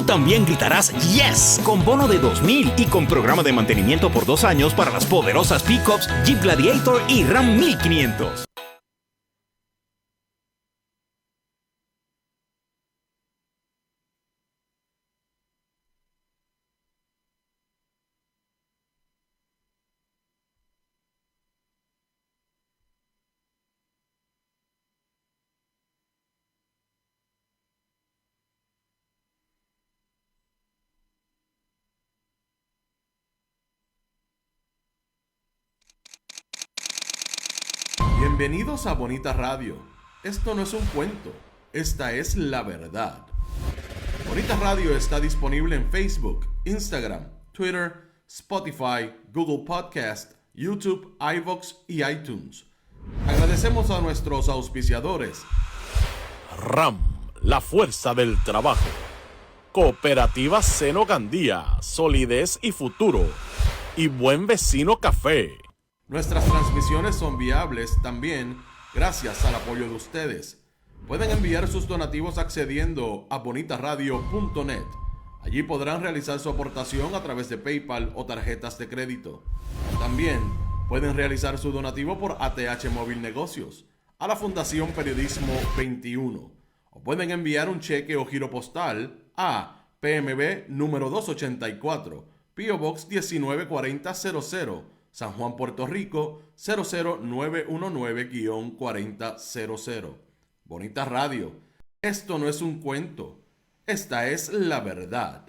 también gritarás ¡Yes! Con bono de $2,000 y con programa de mantenimiento por 2 años para las poderosas pickups Jeep Gladiator y Ram 1500. Bienvenidos a Bonita Radio. Esto no es un cuento, esta es la verdad. Bonita Radio está disponible en Facebook, Instagram, Twitter, Spotify, Google Podcast, YouTube, iVoox y iTunes. Agradecemos a nuestros auspiciadores. RAM, la fuerza del trabajo. Cooperativa Seno Gandía, solidez y futuro. Y Buen Vecino Café. Nuestras transmisiones son viables también gracias al apoyo de ustedes. Pueden enviar sus donativos accediendo a bonitaradio.net. Allí podrán realizar su aportación a través de PayPal o tarjetas de crédito. También pueden realizar su donativo por ATH Móvil Negocios a la Fundación Periodismo 21. O pueden enviar un cheque o giro postal a PMB número 284, P.O. Box 194000, San Juan, Puerto Rico, 00919-4000. Bonita Radio. Esto no es un cuento. Esta es la verdad.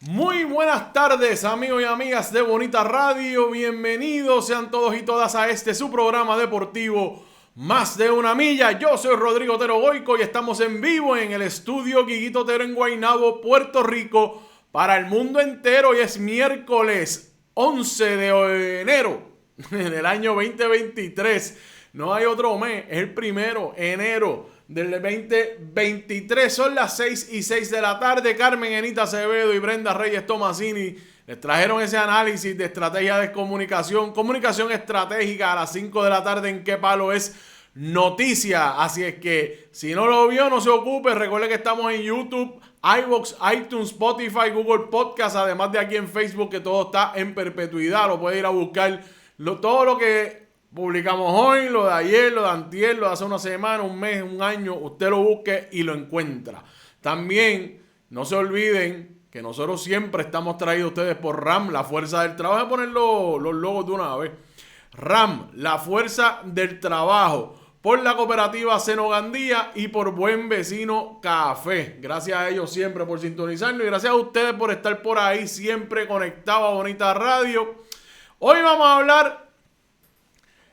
Muy buenas tardes, amigos y amigas de Bonita Radio. Bienvenidos sean todos y todas a su programa deportivo Más de una Milla. Yo soy Rodrigo Otero Goico y estamos en vivo en el estudio Guiguito Otero en Guaynabo, Puerto Rico, para el mundo entero. Y es miércoles 11 de enero del año 2023. No hay otro mes, es el primero, enero del 2023. Son las 6:06 de la tarde. Carmen Enita Acevedo y Brenda Reyes Tomasini les trajeron ese análisis de estrategia de comunicación estratégica a las 5 de la tarde. En Qué Palo es noticia. Así es que si no lo vio, no se ocupe. Recuerde que estamos en YouTube, iVoox, iTunes, Spotify, Google Podcast. Además de aquí en Facebook, que todo está en perpetuidad. Lo puede ir a buscar. Todo lo que publicamos hoy, lo de ayer, lo de antier, lo de hace una semana, un mes, un año, usted lo busque y lo encuentra. También no se olviden que nosotros siempre estamos traídos a ustedes por RAM, la fuerza del trabajo. Voy a poner los logos de una vez. RAM, la fuerza del trabajo, por la cooperativa Seno Gandía y por Buen Vecino Café. Gracias a ellos siempre por sintonizarnos y gracias a ustedes por estar por ahí siempre conectados a Bonita Radio. Hoy vamos a hablar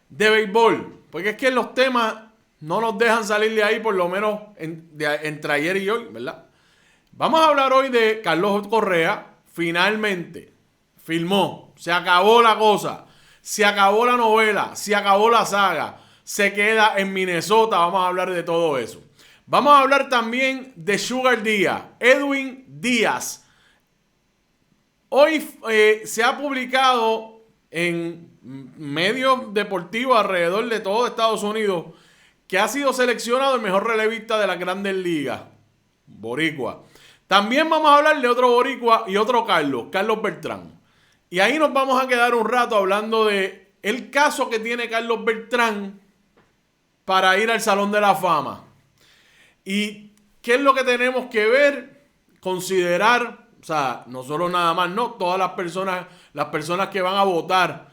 de béisbol, porque es que los temas no nos dejan salir de ahí, por lo menos entre ayer y hoy, ¿verdad? Vamos a hablar hoy de Carlos Correa. Finalmente filmó, se acabó la cosa, se acabó la novela, se acabó la saga, se queda en Minnesota. Vamos a hablar de todo eso. Vamos a hablar también de Sugar Díaz, Edwin Díaz. Hoy se ha publicado en medios deportivos alrededor de todo Estados Unidos que ha sido seleccionado el mejor relevista de las Grandes Ligas, boricua. También vamos a hablar de otro boricua y otro Carlos Beltrán. Y ahí nos vamos a quedar un rato hablando de el caso que tiene Carlos Beltrán para ir al Salón de la Fama. Y qué es lo que tenemos que ver, considerar, o sea, nosotros nada más, no, todas las personas que van a votar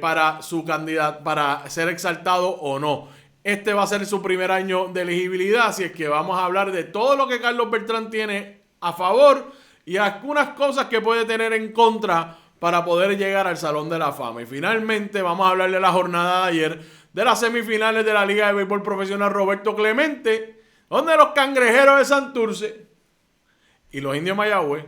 para su candidato, para ser exaltado o no. Este va a ser su primer año de elegibilidad, así es que vamos a hablar de todo lo que Carlos Beltrán tiene a favor y algunas cosas que puede tener en contra para poder llegar al Salón de la Fama. Y finalmente vamos a hablar de la jornada de ayer, de las semifinales de la Liga de Béisbol Profesional Roberto Clemente, donde los Cangrejeros de Santurce y los Indios Mayagüez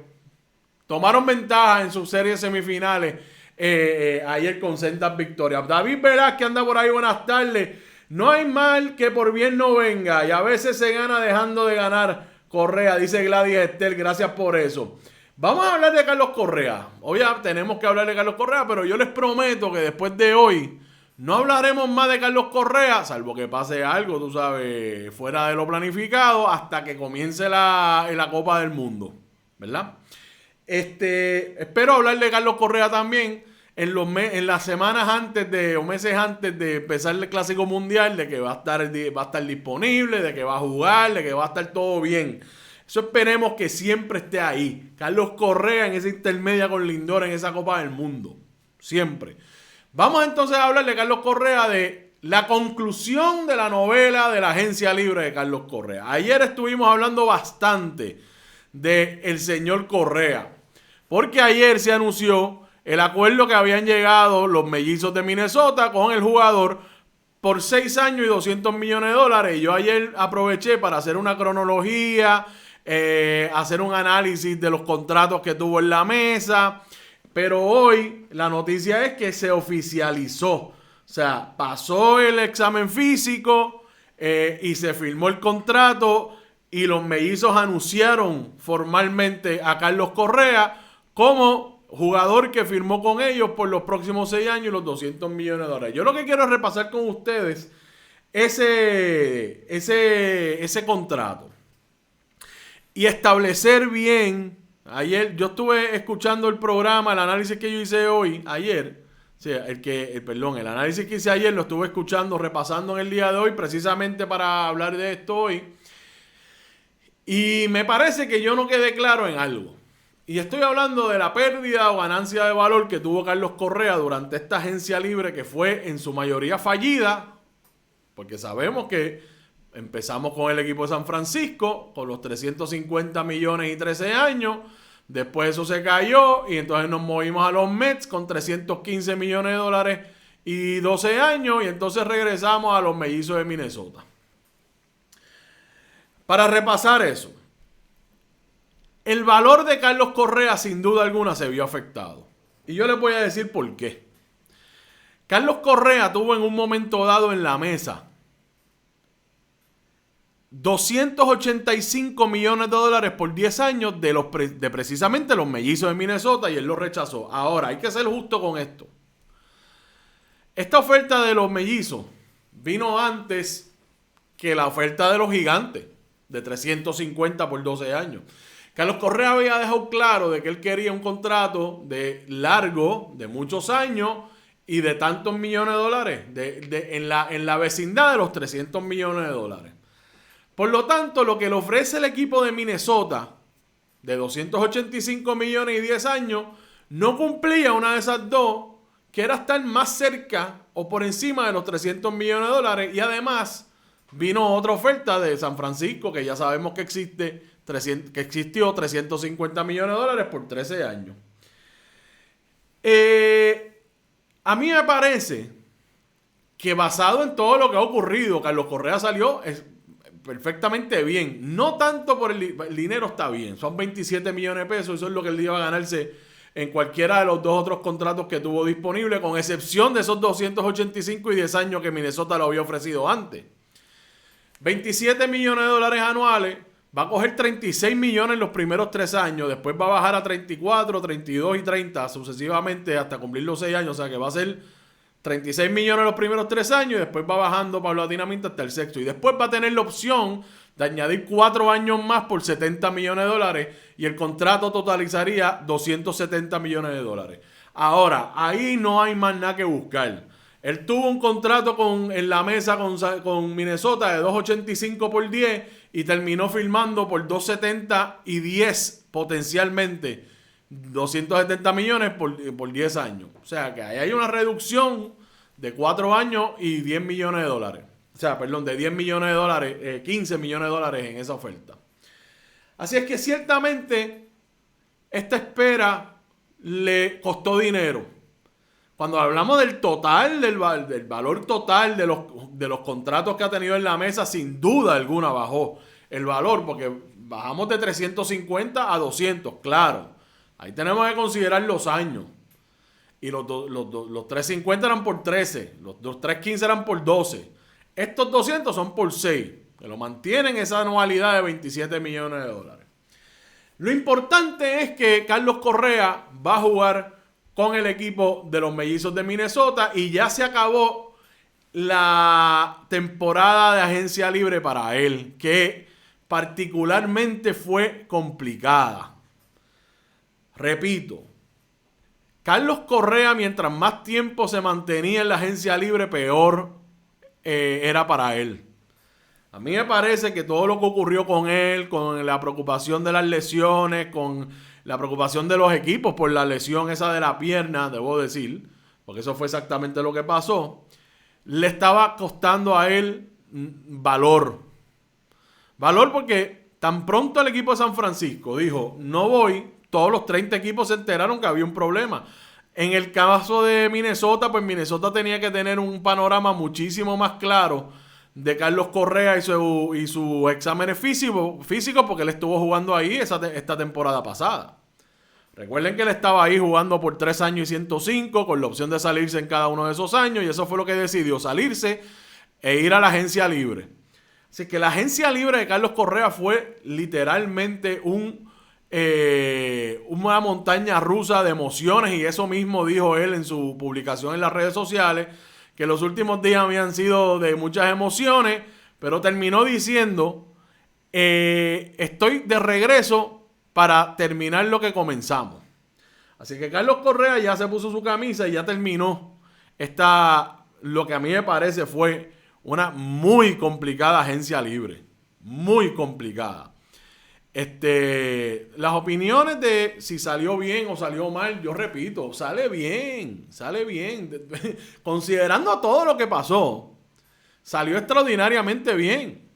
tomaron ventaja en sus series semifinales ayer con sendas victorias. David Velázquez anda por ahí, buenas tardes. No hay mal que por bien no venga y a veces se gana dejando de ganar. Correa, dice Gladys Estel, gracias por eso. Vamos a hablar de Carlos Correa. Hoy tenemos que hablar de Carlos Correa, pero yo les prometo que después de hoy No hablaremos más de Carlos Correa, salvo que pase algo, tú sabes, fuera de lo planificado, hasta que comience la Copa del Mundo, ¿verdad? Espero hablar de Carlos Correa también en las semanas o meses antes de empezar el Clásico Mundial, de que va a estar disponible, de que va a jugar, de que va a estar todo bien. Eso esperemos que siempre esté ahí. Carlos Correa en esa intermedia con Lindor en esa Copa del Mundo. Siempre. Vamos entonces a hablar de Carlos Correa, de la conclusión de la novela de la agencia libre de Carlos Correa. Ayer estuvimos hablando bastante del señor Correa, porque ayer se anunció el acuerdo que habían llegado los mellizos de Minnesota con el jugador por 6 años y $200 millones. Yo ayer aproveché para hacer una cronología, hacer un análisis de los contratos que tuvo en la mesa. Pero hoy la noticia es que se oficializó. O sea, pasó el examen físico y se firmó el contrato y los mellizos anunciaron formalmente a Carlos Correa como jugador que firmó con ellos por los próximos 6 años y los $200 millones. Yo lo que quiero es repasar con ustedes ese contrato y establecer bien. Ayer yo estuve escuchando el programa, el análisis que yo hice ayer. O sea, el análisis que hice ayer lo estuve escuchando, repasando en el día de hoy, precisamente para hablar de esto hoy. Y me parece que yo no quedé claro en algo. Y estoy hablando de la pérdida o ganancia de valor que tuvo Carlos Correa durante esta agencia libre, que fue en su mayoría fallida, porque sabemos que empezamos con el equipo de San Francisco, con los 350 millones y 13 años. Después eso se cayó y entonces nos movimos a los Mets con 315 millones de dólares y 12 años. Y entonces regresamos a los mellizos de Minnesota. Para repasar eso, el valor de Carlos Correa sin duda alguna se vio afectado. Y yo les voy a decir por qué. Carlos Correa tuvo en un momento dado en la mesa $285 millones por 10 años de precisamente los mellizos de Minnesota, y él lo rechazó. Ahora, hay que ser justo con esto. Esta oferta de los mellizos vino antes que la oferta de los gigantes, de 350 por 12 años. Carlos Correa había dejado claro de que él quería un contrato de largo, de muchos años y de tantos millones de dólares, en la vecindad de los 300 millones de dólares. Por lo tanto, lo que le ofrece el equipo de Minnesota de 285 millones y 10 años no cumplía una de esas dos, que era estar más cerca o por encima de los 300 millones de dólares. Y además vino otra oferta de San Francisco, que ya sabemos que existió 350 millones de dólares por 13 años. A mí me parece que basado en todo lo que ha ocurrido, Carlos Correa salió perfectamente bien. No tanto por el dinero, está bien. Son 27 millones de pesos. Eso es lo que él iba a ganarse en cualquiera de los dos otros contratos que tuvo disponible, con excepción de esos 285 y 10 años que Minnesota lo había ofrecido antes. 27 millones de dólares anuales. Va a coger 36 millones en los primeros 3 años. Después va a bajar a 34, 32 y 30 sucesivamente hasta cumplir los 6 años. O sea que va a ser 36 millones en los primeros 3 años y después va bajando paulatinamente hasta el sexto. Y después va a tener la opción de añadir 4 años más por 70 millones de dólares y el contrato totalizaría 270 millones de dólares. Ahora, ahí no hay más nada que buscar. Él tuvo un contrato en la mesa con Minnesota de 2.85 por 10 y terminó firmando por 2.70 y 10 potencialmente. 270 millones por 10 años. O sea que ahí hay una reducción de 4 años y 10 millones de dólares. O sea, perdón, de 10 millones de dólares, 15 millones de dólares en esa oferta. Así es que ciertamente esta espera le costó dinero. Cuando hablamos del total, del valor total de los contratos que ha tenido en la mesa, sin duda alguna bajó el valor, porque bajamos de 350 a 200, claro. Ahí tenemos que considerar los años. Y los 350 eran por 13, los 315 eran por 12. Estos 200 son por 6, que lo mantienen esa anualidad de 27 millones de dólares. Lo importante es que Carlos Correa va a jugar con el equipo de los mellizos de Minnesota y ya se acabó la temporada de agencia libre para él, que particularmente fue complicada. Repito, Carlos Correa, mientras más tiempo se mantenía en la agencia libre, peor era para él. A mí me parece que todo lo que ocurrió con él, con la preocupación de las lesiones, con la preocupación de los equipos por la lesión esa de la pierna, debo decir, porque eso fue exactamente lo que pasó, le estaba costando a él valor. Valor porque tan pronto el equipo de San Francisco dijo, no voy, todos los 30 equipos se enteraron que había un problema. En el caso de Minnesota, pues Minnesota tenía que tener un panorama muchísimo más claro de Carlos Correa y sus exámenes físicos porque él estuvo jugando ahí esta temporada pasada. Recuerden que él estaba ahí jugando por 3 años y 105 con la opción de salirse en cada uno de esos años y eso fue lo que decidió, salirse e ir a la agencia libre. Así que la agencia libre de Carlos Correa fue literalmente una montaña rusa de emociones y eso mismo dijo él en su publicación en las redes sociales, que los últimos días habían sido de muchas emociones, pero terminó diciendo, estoy de regreso para terminar lo que comenzamos. Así que Carlos Correa ya se puso su camisa y ya terminó lo que a mí me parece fue una muy complicada agencia libre. Muy complicada. Las opiniones de si salió bien o salió mal, yo repito, sale bien. Considerando todo lo que pasó, salió extraordinariamente bien.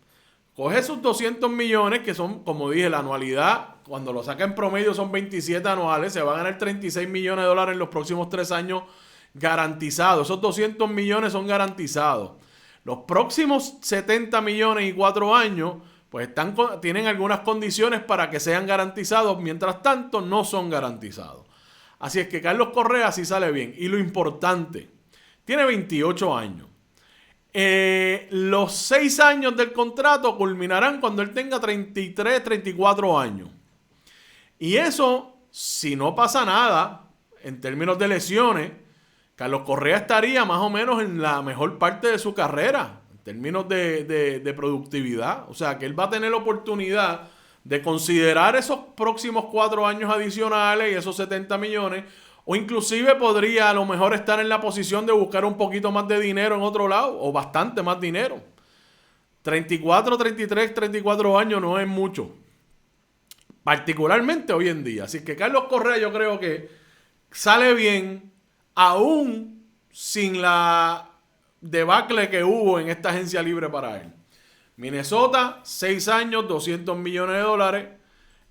Coge sus 200 millones, que son, como dije, la anualidad, cuando lo saca en promedio son 27 anuales, se va a ganar 36 millones de dólares en los próximos 3 años garantizados. Esos 200 millones son garantizados. Los próximos 70 millones y 4 años, pues tienen algunas condiciones para que sean garantizados, mientras tanto no son garantizados. Así es que Carlos Correa sí sale bien. Y lo importante, tiene 28 años. Los 6 años del contrato culminarán cuando él tenga 33, 34 años. Y eso, si no pasa nada, en términos de lesiones, Carlos Correa estaría más o menos en la mejor parte de su carrera, en términos de productividad. O sea, que él va a tener la oportunidad de considerar esos próximos 4 años adicionales y esos 70 millones, o inclusive podría a lo mejor estar en la posición de buscar un poquito más de dinero en otro lado, o bastante más dinero. 34, 33, 34 años no es mucho, particularmente hoy en día. Así que Carlos Correa yo creo que sale bien, aún sin la debacle que hubo en esta agencia libre para él. Minnesota, 6 años, 200 millones de dólares.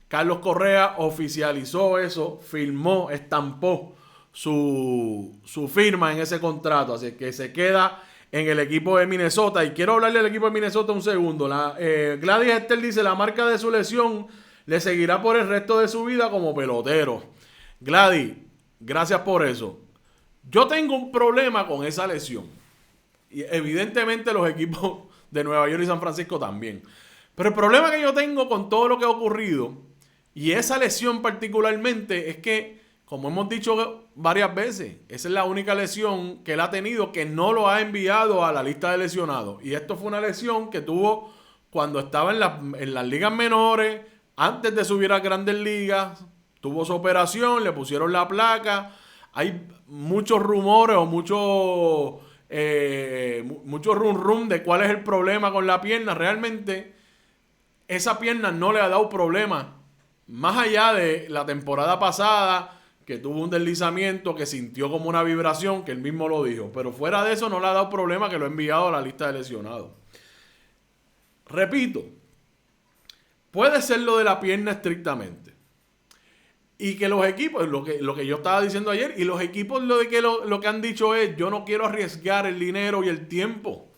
Carlos Correa oficializó eso, firmó, estampó su firma en ese contrato. Así que se queda en el equipo de Minnesota. Y quiero hablarle del equipo de Minnesota un segundo. Gladys Esther dice, la marca de su lesión le seguirá por el resto de su vida como pelotero. Gladys, gracias por eso. Yo tengo un problema con esa lesión. Y evidentemente los equipos de Nueva York y San Francisco también. Pero el problema que yo tengo con todo lo que ha ocurrido, y esa lesión particularmente, es que, como hemos dicho varias veces, esa es la única lesión que él ha tenido que no lo ha enviado a la lista de lesionados. Y esto fue una lesión que tuvo cuando estaba en las ligas menores, antes de subir a Grandes Ligas, tuvo su operación, le pusieron la placa. Hay muchos rumores o mucho rum de cuál es el problema con la pierna. Realmente esa pierna no le ha dado problema, más allá de la temporada pasada que tuvo un deslizamiento, que sintió como una vibración, que él mismo lo dijo, pero fuera de eso no le ha dado problema, que lo ha enviado a la lista de lesionados. Repito, puede ser lo de la pierna estrictamente. Y que los equipos, lo que yo estaba diciendo ayer, y los equipos lo que han dicho es, yo no quiero arriesgar el dinero y el tiempo,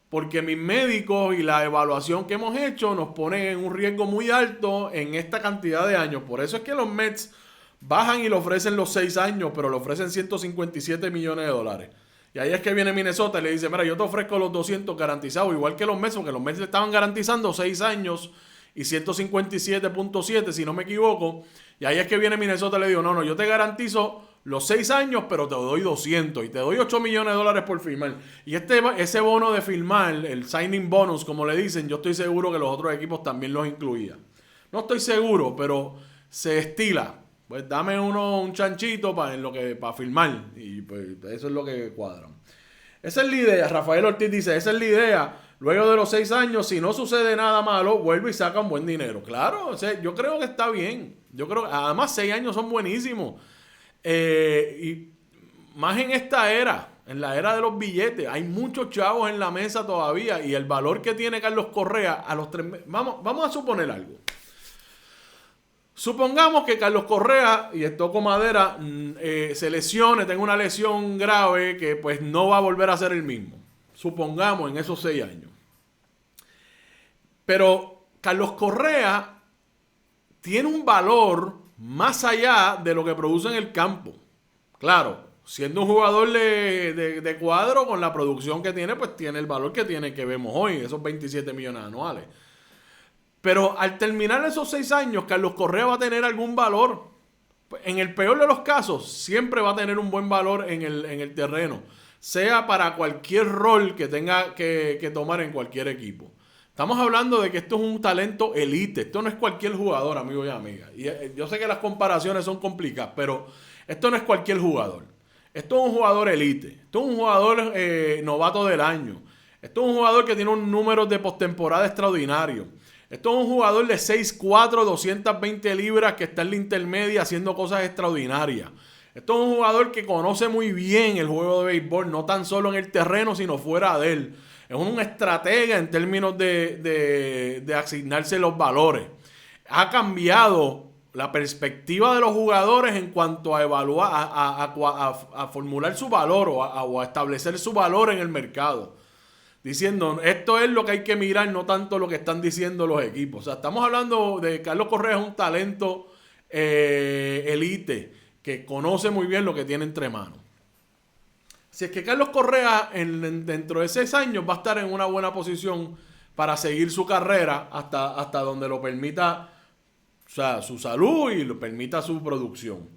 porque mis médicos y la evaluación que hemos hecho nos ponen en un riesgo muy alto en esta cantidad de años. Por eso es que los Mets bajan y le ofrecen los 6 años, pero le ofrecen 157 millones de dólares. Y ahí es que viene Minnesota y le dice, mira, yo te ofrezco los 200 garantizados, igual que los Mets, porque los Mets le estaban garantizando 6 años y 157.7, si no me equivoco. Y ahí es que viene Minnesota y le digo, no, yo te garantizo los 6 años, pero te doy 200 y te doy $8 millones por firmar. Y ese bono de firmar, el signing bonus, como le dicen, yo estoy seguro que los otros equipos también los incluían. No estoy seguro, pero se estila. Pues dame un chanchito para firmar. Y pues eso es lo que cuadran. Esa es la idea. Rafael Ortiz dice, esa es la idea. Luego de los 6 años, si no sucede nada malo, vuelve y saca un buen dinero. Claro, o sea, yo creo que está bien. Además 6 años son buenísimos. Y más en esta era, en la era de los billetes, hay muchos chavos en la mesa todavía. Y el valor que tiene Carlos Correa a los 3 meses. Vamos a suponer algo. Supongamos que Carlos Correa, y toco madera, se lesione, tenga una lesión grave que pues no va a volver a ser el mismo. Supongamos en esos 6 años. Pero Carlos Correa tiene un valor más allá de lo que produce en el campo. Claro, siendo un jugador de cuadro, con la producción que tiene, pues tiene el valor que tiene, que vemos hoy, esos 27 millones anuales. Pero al terminar esos 6 años, Carlos Correa va a tener algún valor. En el peor de los casos, siempre va a tener un buen valor en el terreno. Sea para cualquier rol que tenga que tomar en cualquier equipo. Estamos hablando de que esto es un talento elite. Esto no es cualquier jugador, amigos y amigas. Y yo sé que las comparaciones son complicadas, pero esto no es cualquier jugador. Esto es un jugador elite. Esto es un jugador novato del año. Esto es un jugador que tiene un número de postemporada extraordinario. Esto es un jugador de 6'4", 220 libras que está en la intermedia haciendo cosas extraordinarias. Esto es un jugador que conoce muy bien el juego de béisbol, no tan solo en el terreno, sino fuera de él. Es un estratega en términos de asignarse los valores. Ha cambiado la perspectiva de los jugadores en cuanto a evaluar, a formular su valor o a establecer su valor en el mercado. Diciendo, esto es lo que hay que mirar, no tanto lo que están diciendo los equipos. O sea, estamos hablando de Carlos Correa, es un talento elite que conoce muy bien lo que tiene entre manos. Si es que Carlos Correa dentro de 6 años va a estar en una buena posición para seguir su carrera hasta donde lo permita, o sea, su salud y lo permita su producción.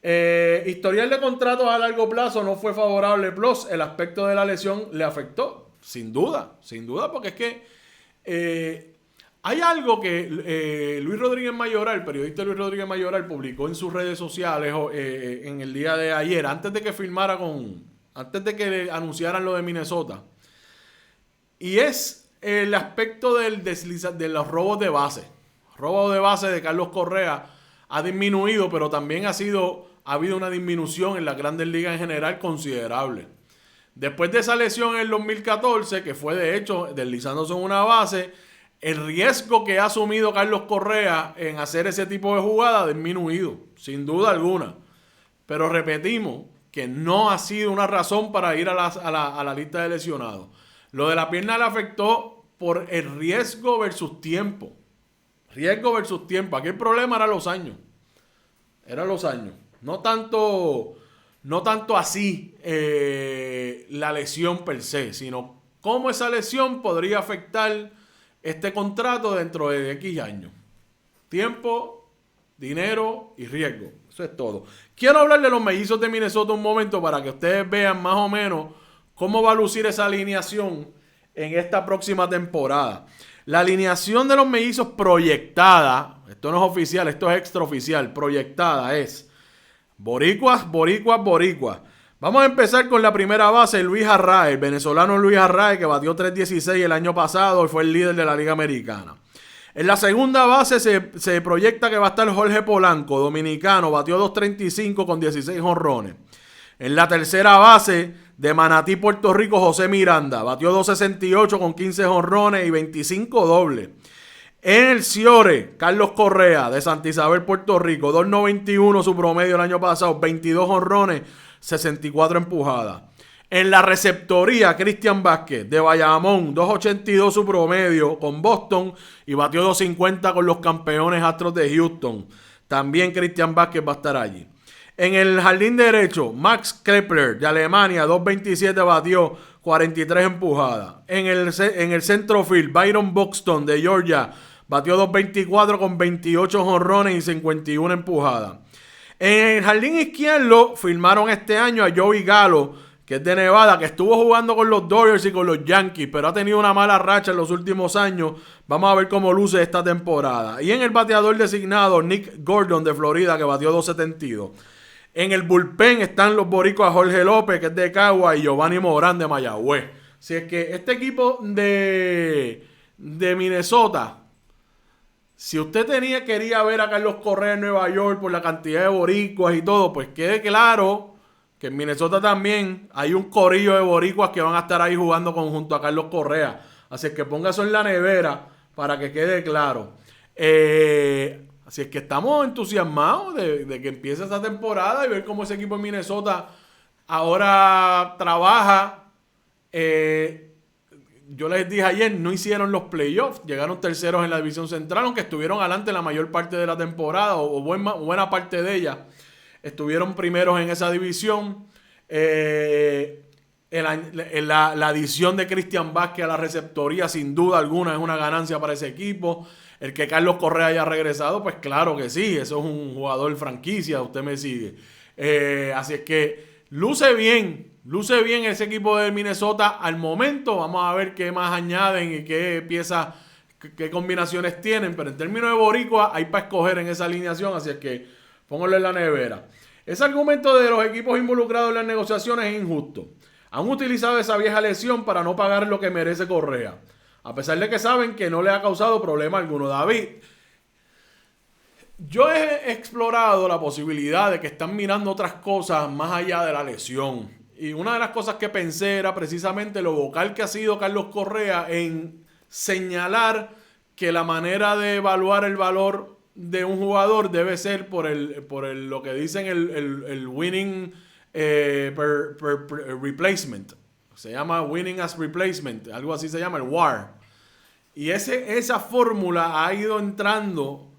Historial de contratos a largo plazo no fue favorable, plus el aspecto de la lesión le afectó. Sin duda, porque es que hay algo que Luis Rodríguez Mayoral, el periodista Luis Rodríguez Mayoral, publicó en sus redes sociales en el día de ayer, antes de que anunciaran lo de Minnesota. Y es el aspecto de los robos de base. Robo de base de Carlos Correa ha disminuido, pero también ha habido una disminución en las Grandes Ligas en general considerable. Después de esa lesión en el 2014, que fue de hecho deslizándose en una base, el riesgo que ha asumido Carlos Correa en hacer ese tipo de jugada ha disminuido, sin duda alguna. Pero repetimos que no ha sido una razón para ir a la lista de lesionados. Lo de la pierna le afectó por el riesgo versus tiempo. Riesgo versus tiempo. Aquí el problema era los años. No tanto así la lesión per se, sino cómo esa lesión podría afectar este contrato dentro de X años. Tiempo, dinero y riesgo. Eso es todo. Quiero hablar de los mellizos de Minnesota un momento para que ustedes vean más o menos cómo va a lucir esa alineación en esta próxima temporada. La alineación de los mellizos proyectada, esto no es oficial, esto es extraoficial, proyectada es boricuas. Vamos a empezar con la primera base, Luis Arraez, el venezolano Luis Arraez, que batió .316 el año pasado y fue el líder de la Liga Americana. En la segunda base se proyecta que va a estar Jorge Polanco, dominicano, batió .235 con 16 jonrones. En la tercera base de Manatí, Puerto Rico, José Miranda, batió .268 con 15 jonrones y 25 dobles. En el Ciore, Carlos Correa, de Santa Isabel, Puerto Rico, 2.91 su promedio el año pasado, 22 jonrones, 64 empujadas. En la receptoría, Cristian Vázquez, de Bayamón, 2.82 su promedio con Boston y batió .250 con los campeones Astros de Houston. También Cristian Vázquez va a estar allí. En el jardín derecho, Max Kepler, de Alemania, 2.27 batió, 43 empujadas. En el centrofield, Byron Buxton, de Georgia, batió .224 con 28 jonrones y 51 empujadas. En el jardín izquierdo firmaron este año a Joey Gallo, que es de Nevada, que estuvo jugando con los Dodgers y con los Yankees, pero ha tenido una mala racha en los últimos años. Vamos a ver cómo luce esta temporada. Y en el bateador designado, Nick Gordon de Florida, que batió 2.72. En el bullpen están los boricuas Jorge López, que es de Cagua, y Giovanni Morán de Mayagüez. Si es que este equipo de Minnesota, si usted quería ver a Carlos Correa en Nueva York por la cantidad de boricuas y todo, pues quede claro que en Minnesota también hay un corillo de boricuas que van a estar ahí jugando junto a Carlos Correa. Así es que ponga eso en la nevera para que quede claro. Así es que estamos entusiasmados de que empiece esta temporada y ver cómo ese equipo en Minnesota ahora trabaja. Yo les dije ayer, no hicieron los playoffs, llegaron terceros en la división central, aunque estuvieron adelante la mayor parte de la temporada, o buena parte de ella. Estuvieron primeros en esa división. La adición de Cristian Vázquez a la receptoría, sin duda alguna, es una ganancia para ese equipo. El que Carlos Correa haya regresado, pues claro que sí, eso es un jugador franquicia, usted me sigue. Así es que luce bien ese equipo de Minnesota al momento. Vamos a ver qué más añaden y qué piezas, qué combinaciones tienen. Pero en términos de boricua hay para escoger en esa alineación, así es que pónganlo en la nevera. Ese argumento de los equipos involucrados en las negociaciones es injusto. Han utilizado esa vieja lesión para no pagar lo que merece Correa, a pesar de que saben que no le ha causado problema alguno. David, yo he explorado la posibilidad de que están mirando otras cosas más allá de la lesión. Y una de las cosas que pensé era precisamente lo vocal que ha sido Carlos Correa en señalar que la manera de evaluar el valor de un jugador debe ser por lo que dicen el winning replacement. Se llama winning as replacement, algo así se llama, el WAR. Y esa fórmula ha ido entrando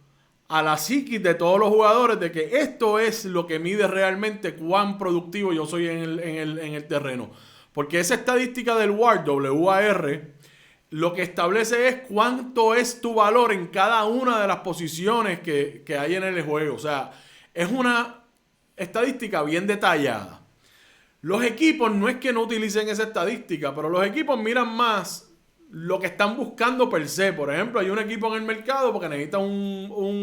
a la psiquis de todos los jugadores de que esto es lo que mide realmente cuán productivo yo soy en el terreno. Porque esa estadística del WAR, WAR, lo que establece es cuánto es tu valor en cada una de las posiciones que hay en el juego. O sea, es una estadística bien detallada. Los equipos no es que no utilicen esa estadística, pero los equipos miran más lo que están buscando per se. Por ejemplo, hay un equipo en el mercado porque necesita un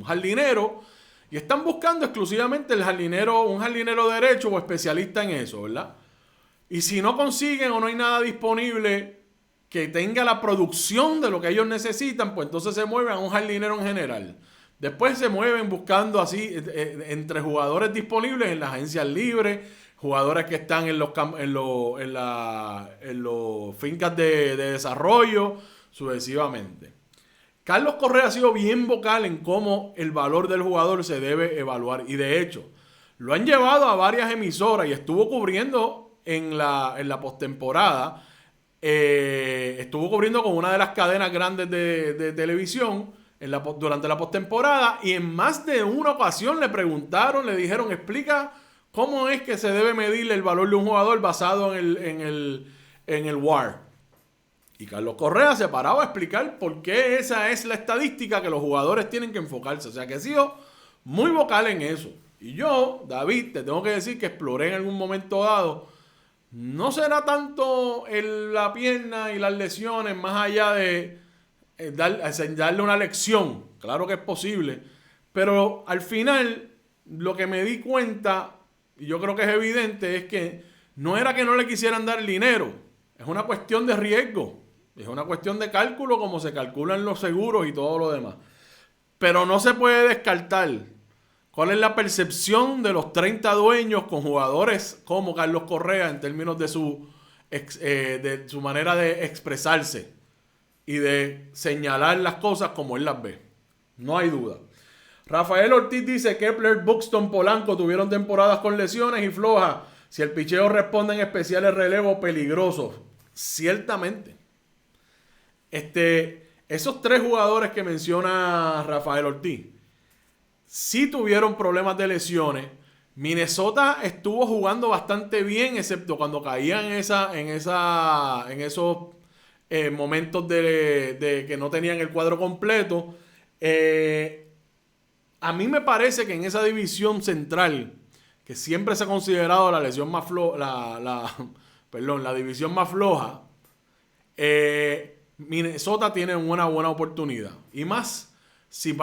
jardinero y están buscando exclusivamente un jardinero derecho o especialista en eso, ¿verdad? Y si no consiguen o no hay nada disponible que tenga la producción de lo que ellos necesitan, pues entonces se mueven a un jardinero en general. Después se mueven buscando así entre jugadores disponibles en las agencias libres, jugadores que están en los fincas de desarrollo, sucesivamente. Carlos Correa ha sido bien vocal en cómo el valor del jugador se debe evaluar. Y de hecho, lo han llevado a varias emisoras y estuvo cubriendo en la postemporada. Estuvo cubriendo con una de las cadenas grandes de televisión durante la postemporada, y en más de una ocasión le dijeron, explica cómo es que se debe medir el valor de un jugador basado en el WAR. Y Carlos Correa se paraba a explicar por qué esa es la estadística que los jugadores tienen que enfocarse. O sea que ha sido muy vocal en eso. Y yo, David, te tengo que decir que exploré en algún momento dado. No será tanto la pierna y las lesiones, más allá de darle una lección. Claro que es posible. Pero al final, lo que me di cuenta, y yo creo que es evidente, es que no era que no le quisieran dar dinero. Es una cuestión de riesgo. Es una cuestión de cálculo, como se calculan los seguros y todo lo demás. Pero no se puede descartar cuál es la percepción de los 30 dueños con jugadores como Carlos Correa en términos de su manera de expresarse y de señalar las cosas como él las ve. No hay duda. Rafael Ortiz dice que Kepler, Buxton, Polanco tuvieron temporadas con lesiones y flojas. Si el picheo responde en especiales relevos peligrosos. Ciertamente. Esos tres jugadores que menciona Rafael Ortiz sí tuvieron problemas de lesiones. Minnesota estuvo jugando bastante bien, excepto cuando caían en esos momentos de que no tenían el cuadro completo. a mí me parece que en esa división central, que siempre se ha considerado la división más floja, Minnesota tiene una buena oportunidad. Y más si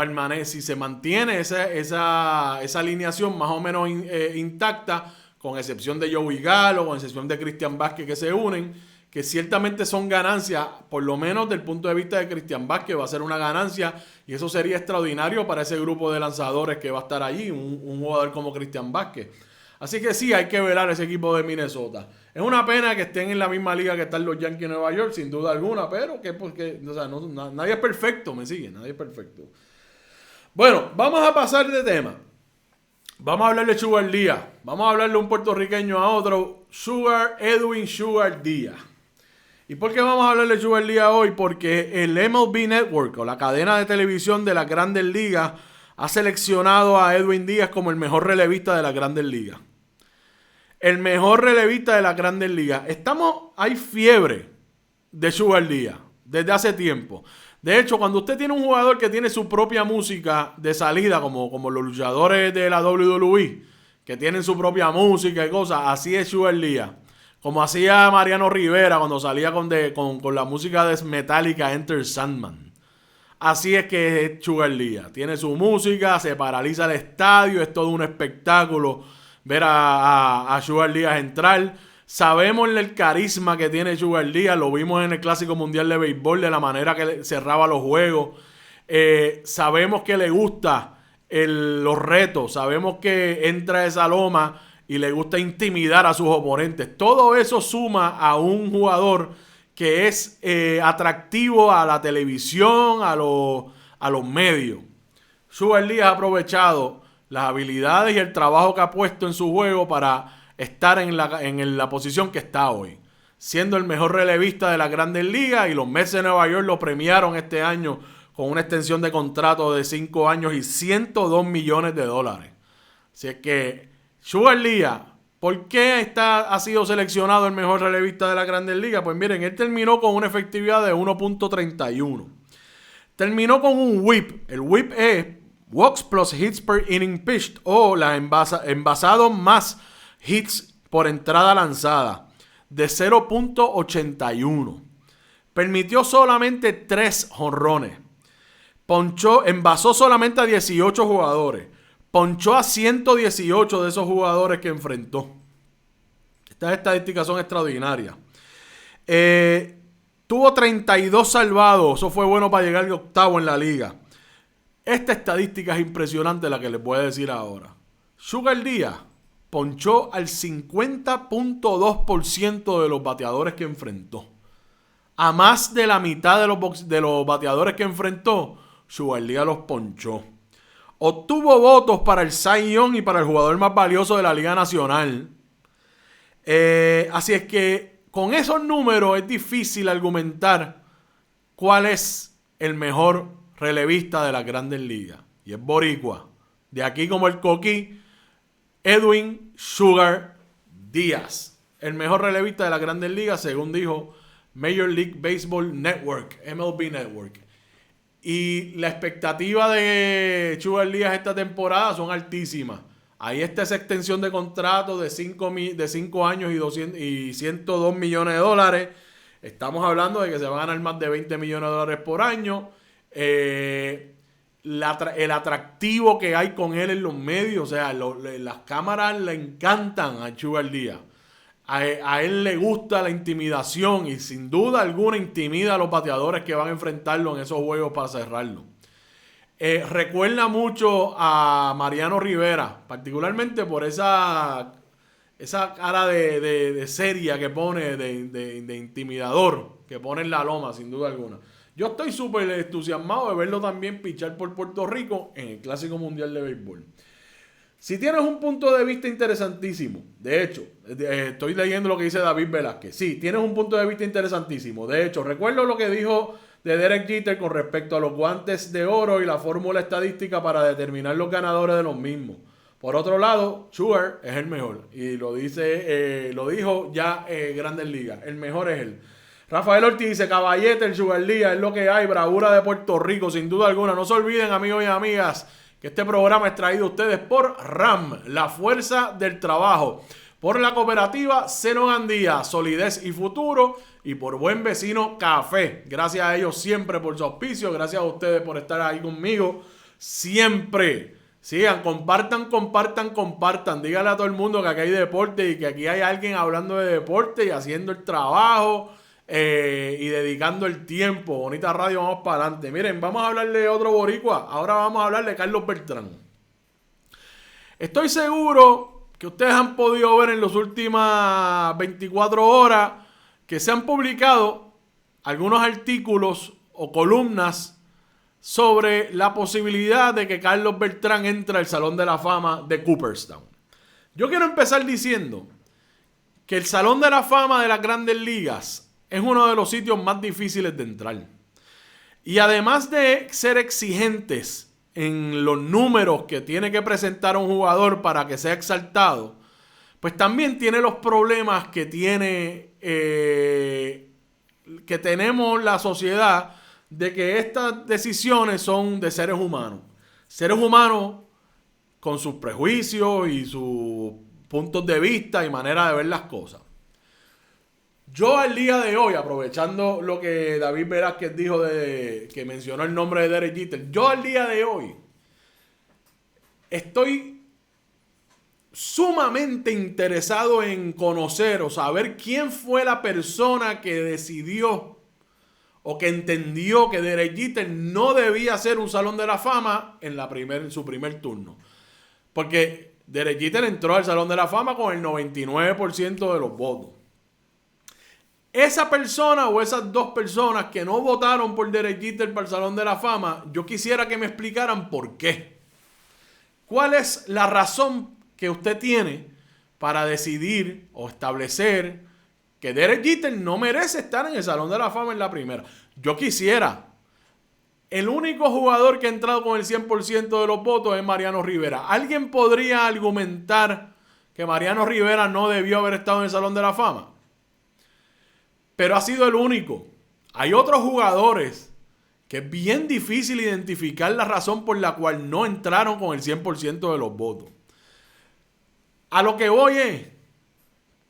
se mantiene esa alineación más o menos intacta, con excepción de Joey Gallo, con excepción de Christian Vázquez, que se unen, que ciertamente son ganancias, por lo menos del punto de vista de Christian Vázquez va a ser una ganancia, y eso sería extraordinario para ese grupo de lanzadores que va a estar allí, un jugador como Christian Vázquez. Así que sí, hay que velar ese equipo de Minnesota. Es una pena que estén en la misma liga que están los Yankees de Nueva York, sin duda alguna, pero nadie es perfecto, me sigue, nadie es perfecto. Bueno, vamos a pasar de tema. Vamos a hablar de Sugar Díaz. Vamos a hablarle de un puertorriqueño a otro, Edwin Sugar Díaz. ¿Y por qué vamos a hablar de Sugar Díaz hoy? Porque el MLB Network, o la cadena de televisión de las Grandes Ligas, ha seleccionado a Edwin Díaz como el mejor relevista de las Grandes Ligas. El mejor relevista de las Grandes Ligas. Hay fiebre de Sugar Díaz desde hace tiempo. De hecho, cuando usted tiene un jugador que tiene su propia música de salida, como los luchadores de la WWE, que tienen su propia música y cosas, así es Sugar Díaz. Como hacía Mariano Rivera cuando salía con la música de Metallica, Enter Sandman. Así es que es Sugar Díaz. Tiene su música, se paraliza el estadio, es todo un espectáculo ver a Sugar Díaz entrar. Sabemos el carisma que tiene Sugar Díaz, lo vimos en el Clásico Mundial de Béisbol, de la manera que cerraba los juegos. Sabemos que le gusta los retos, sabemos que entra a esa loma y le gusta intimidar a sus oponentes. Todo eso suma a un jugador que es atractivo a la televisión, a los medios. Sugar Díaz ha aprovechado las habilidades y el trabajo que ha puesto en su juego para estar en la posición que está hoy, siendo el mejor relevista de las Grandes Ligas, y los Mets de Nueva York lo premiaron este año con una extensión de contrato de 5 años y $102 millones. Así es que Sugar Díaz, ¿por qué ha sido seleccionado el mejor relevista de las Grandes Ligas? Pues miren, él terminó con una efectividad de 1.31. Terminó con un WHIP. El WHIP es Walks plus Hits per Inning Pitched, o envasado más hits por entrada lanzada, de 0.81. Permitió solamente 3 jonrones. Envasó solamente a 18 jugadores. Ponchó a 118 de esos jugadores que enfrentó. Estas estadísticas son extraordinarias. Tuvo 32 salvados. Eso fue bueno para llegar de octavo en la liga. Esta estadística es impresionante, la que les voy a decir ahora. Sugar Díaz ponchó al 50.2% de los bateadores que enfrentó. A más de la mitad de los bateadores que enfrentó, Sugar Díaz los ponchó. Obtuvo votos para el Cy Young y para el jugador más valioso de la Liga Nacional. Así es que con esos números es difícil argumentar cuál es el mejor relevista de las Grandes Ligas. Y es boricua. De aquí como el coquí, Edwin Sugar Díaz. El mejor relevista de las Grandes Ligas, según dijo Major League Baseball Network, MLB Network. Y la expectativa de Sugar Díaz esta temporada son altísimas. Ahí está esa extensión de contrato de 5 años y $102 millones. Estamos hablando de que se van a ganar más de $20 millones por año. El atractivo que hay con él en los medios, o sea, las cámaras le encantan a Sugar Díaz. A él le gusta la intimidación y sin duda alguna intimida a los bateadores que van a enfrentarlo en esos juegos para cerrarlo. Recuerda mucho a Mariano Rivera, particularmente por esa cara de seria que pone, de intimidador que pone en la loma, sin duda alguna. Yo estoy súper entusiasmado de verlo también pichar por Puerto Rico en el Clásico Mundial de Béisbol. Si tienes un punto de vista interesantísimo, de hecho, estoy leyendo lo que dice David Velázquez. Sí, tienes un punto de vista interesantísimo. De hecho, recuerdo lo que dijo de Derek Jeter con respecto a los guantes de oro y la fórmula estadística para determinar los ganadores de los mismos. Por otro lado, Sugar es el mejor. Y lo dijo ya Grandes Ligas. El mejor es él. Rafael Ortiz dice, caballete, el Sugar Díaz es lo que hay, bravura de Puerto Rico, sin duda alguna. No se olviden, amigos y amigas, que este programa es traído a ustedes por RAM, la fuerza del trabajo, por la cooperativa Seno Gandía, solidez y futuro, y por Buen Vecino Café. Gracias a ellos siempre por su auspicio, gracias a ustedes por estar ahí conmigo siempre. Sigan, compartan. Díganle a todo el mundo que aquí hay deporte y que aquí hay alguien hablando de deporte y haciendo el trabajo y dedicando el tiempo. Bonita Radio, vamos para adelante. Miren, vamos a hablarle de otro boricua. Ahora vamos a hablar de Carlos Beltrán. Estoy seguro que ustedes han podido ver en las últimas 24 horas que se han publicado algunos artículos o columnas sobre la posibilidad de que Carlos Beltrán entre al Salón de la Fama de Cooperstown. Yo quiero empezar diciendo que el Salón de la Fama de las Grandes Ligas es uno de los sitios más difíciles de entrar. Y además de ser exigentes en los números que tiene que presentar un jugador para que sea exaltado, pues también tiene los problemas que tiene que tenemos la sociedad de que estas decisiones son de seres humanos. Seres humanos con sus prejuicios y sus puntos de vista y manera de ver las cosas. Yo al día de hoy, aprovechando lo que David Velázquez dijo que mencionó el nombre de Derek Jeter, yo al día de hoy estoy sumamente interesado en conocer o saber quién fue la persona que decidió o que entendió que Derek Jeter no debía ser un Salón de la Fama en su primer turno. Porque Derek Jeter entró al Salón de la Fama con el 99% de los votos. Esa persona o esas dos personas que no votaron por Derek Jeter para el Salón de la Fama, yo quisiera que me explicaran por qué. ¿Cuál es la razón que usted tiene para decidir o establecer que Derek Jeter no merece estar en el Salón de la Fama en la primera? Yo quisiera. El único jugador que ha entrado con el 100% de los votos es Mariano Rivera. ¿Alguien podría argumentar que Mariano Rivera no debió haber estado en el Salón de la Fama? Pero ha sido el único. Hay otros jugadores que es bien difícil identificar la razón por la cual no entraron con el 100% de los votos. A lo que voy es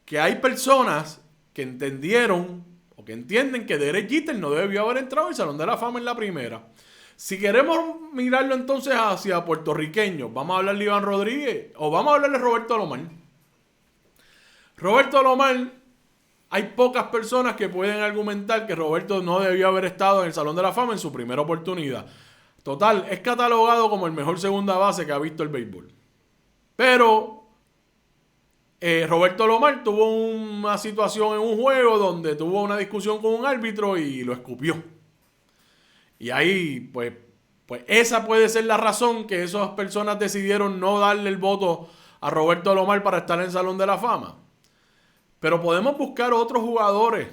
que hay personas que entendieron o que entienden que Derek Jeter no debió haber entrado al Salón de la Fama en la primera. Si queremos mirarlo entonces hacia puertorriqueños, vamos a hablar de Iván Rodríguez o vamos a hablar de Roberto Alomar. Roberto Alomar, hay pocas personas que pueden argumentar que Roberto no debió haber estado en el Salón de la Fama en su primera oportunidad. Total, es catalogado como el mejor segunda base que ha visto el béisbol. Pero Roberto Alomar tuvo una situación en un juego donde tuvo una discusión con un árbitro y lo escupió. Y ahí, pues esa puede ser la razón que esas personas decidieron no darle el voto a Roberto Alomar para estar en el Salón de la Fama. Pero podemos buscar otros jugadores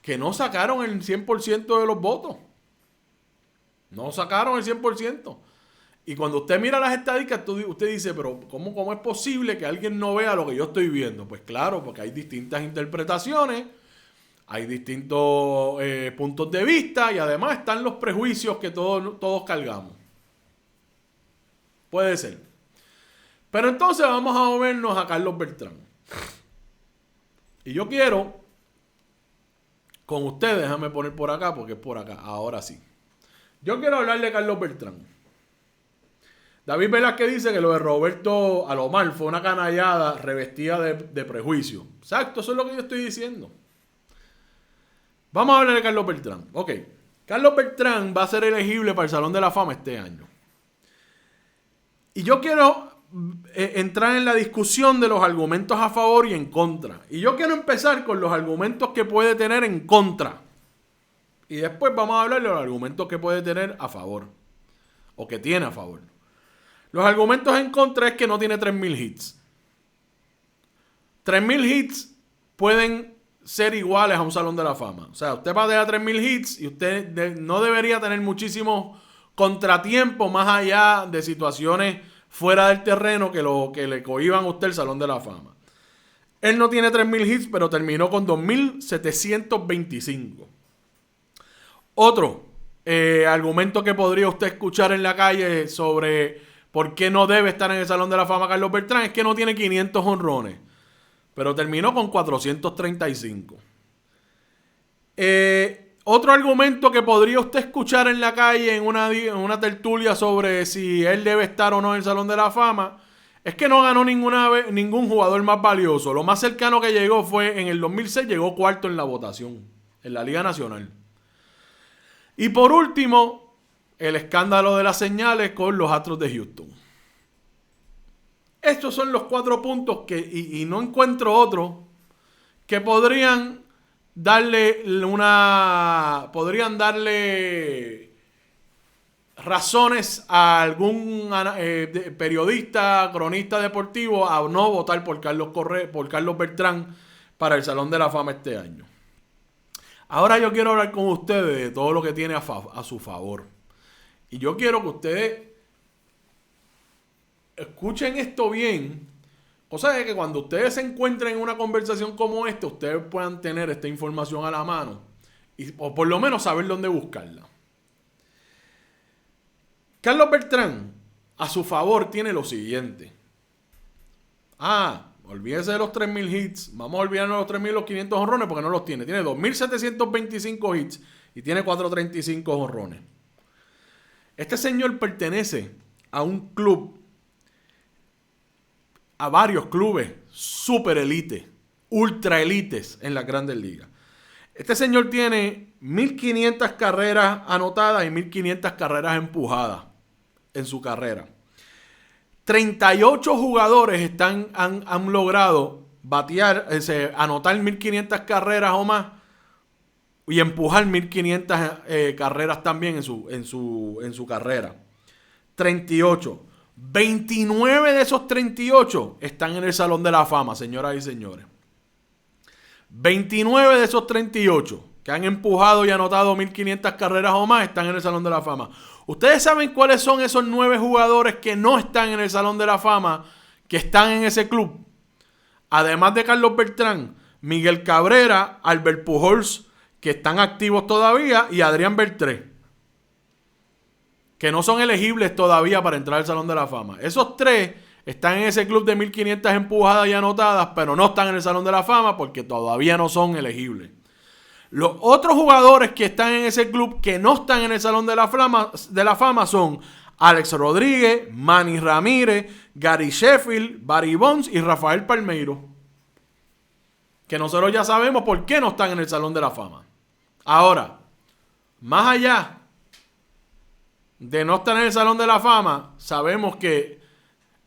que no sacaron el 100% de los votos. No sacaron el 100%. Y cuando usted mira las estadísticas, usted dice, pero ¿cómo es posible que alguien no vea lo que yo estoy viendo? Pues claro, porque hay distintas interpretaciones, hay distintos puntos de vista y además están los prejuicios que todos cargamos. Puede ser. Pero entonces vamos a movernos a Carlos Beltrán. Y yo quiero, con ustedes, déjame poner por acá, porque es por acá, ahora sí. Yo quiero hablarle de Carlos Beltrán. David Velázquez dice que lo de Roberto Alomar fue una canallada revestida de prejuicio. Exacto, eso es lo que yo estoy diciendo. Vamos a hablar de Carlos Beltrán. Ok, Carlos Beltrán va a ser elegible para el Salón de la Fama este año. Y yo quiero entrar en la discusión de los argumentos a favor y en contra. Y yo quiero empezar con los argumentos que puede tener en contra. Y después vamos a hablar de los argumentos que puede tener a favor. O que tiene a favor. Los argumentos en contra es que no tiene 3,000 hits. 3,000 hits pueden ser iguales a un Salón de la Fama. O sea, usted patea 3,000 hits y usted no debería tener muchísimos contratiempos más allá de situaciones fuera del terreno que le cohiban a usted el Salón de la Fama. Él no tiene 3,000 hits, pero terminó con 2,725. Otro argumento que podría usted escuchar en la calle sobre ¿Por qué no debe estar en el Salón de la Fama Carlos Beltrán? Es que no tiene 500 jonrones, pero terminó con 435. Otro argumento que podría usted escuchar en la calle en una tertulia sobre si él debe estar o no en el Salón de la Fama es que no ganó ningún jugador más valioso. Lo más cercano que llegó fue en el 2006, llegó cuarto en la votación en la Liga Nacional. Y por último, el escándalo de las señales con los Astros de Houston. Estos son los 4 puntos y no encuentro otro que podrían darle razones a algún periodista, cronista deportivo a no votar por Carlos Beltrán para el Salón de la Fama este año. Ahora yo quiero hablar con ustedes de todo lo que tiene a su favor. Y yo quiero que ustedes escuchen esto bien. Cosa de que cuando ustedes se encuentren en una conversación como esta, ustedes puedan tener esta información a la mano. O por lo menos saber dónde buscarla. Carlos Beltrán, a su favor, tiene lo siguiente. Olvídese de los 3.000 hits. Vamos a olvidarnos de los 3.000 los 500 jonrones porque no los tiene. Tiene 2.725 hits y tiene 435 jonrones. Este señor pertenece a un club, a varios clubes super elite, ultra elites en las Grandes Ligas. Este señor tiene 1.500 carreras anotadas y 1.500 carreras empujadas en su carrera. 38 jugadores han logrado anotar 1.500 carreras o más y empujar 1.500 carreras también en su carrera. 38. 29 de esos 38 están en el Salón de la Fama, señoras y señores. 29 de esos 38 que han empujado y anotado 1.500 carreras o más están en el Salón de la Fama. ¿Ustedes saben cuáles son esos 9 jugadores que no están en el Salón de la Fama, que están en ese club? Además de Carlos Beltrán, Miguel Cabrera, Albert Pujols, que están activos todavía, y Adrián Beltré, que no son elegibles todavía para entrar al Salón de la Fama. Esos 3 están en ese club de 1.500 empujadas y anotadas, pero no están en el Salón de la Fama porque todavía no son elegibles. Los otros jugadores que están en ese club que no están en el Salón de la Fama son Alex Rodríguez, Manny Ramírez, Gary Sheffield, Barry Bonds y Rafael Palmeiro. Que nosotros ya sabemos por qué no están en el Salón de la Fama. Ahora, más allá de no estar en el Salón de la Fama, sabemos que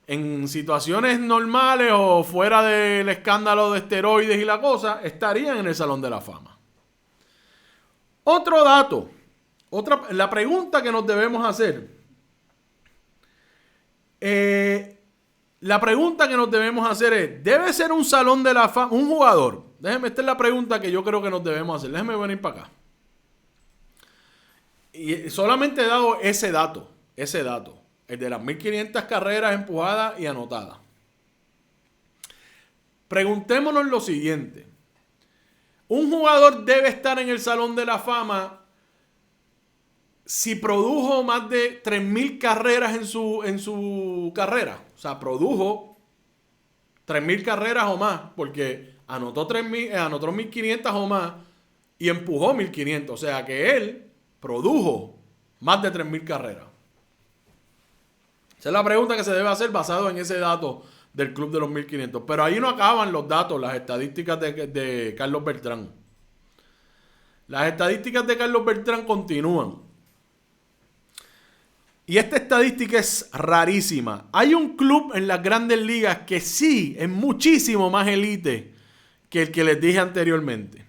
en situaciones normales o fuera del escándalo de esteroides y la cosa, estarían en el Salón de la Fama. Otro dato, la pregunta que nos debemos hacer, es, ¿debe ser un Salón de la Fama, un jugador? Esta es la pregunta que yo creo que nos debemos hacer. Déjenme venir para acá. Y solamente he dado ese dato, el de las 1.500 carreras empujadas y anotadas. Preguntémonos lo siguiente. Un jugador debe estar en el Salón de la Fama si produjo más de 3.000 carreras en su carrera. O sea, produjo 3.000 carreras o más, porque anotó 1.500 o más y empujó 1.500. O sea que él produjo más de 3.000 carreras. Esa es la pregunta que se debe hacer basado en ese dato del club de los 1.500. Pero ahí no acaban los datos, las estadísticas de Carlos Beltrán. Las estadísticas de Carlos Beltrán continúan. Y esta estadística es rarísima. Hay un club en las Grandes Ligas que sí es muchísimo más elite que el que les dije anteriormente.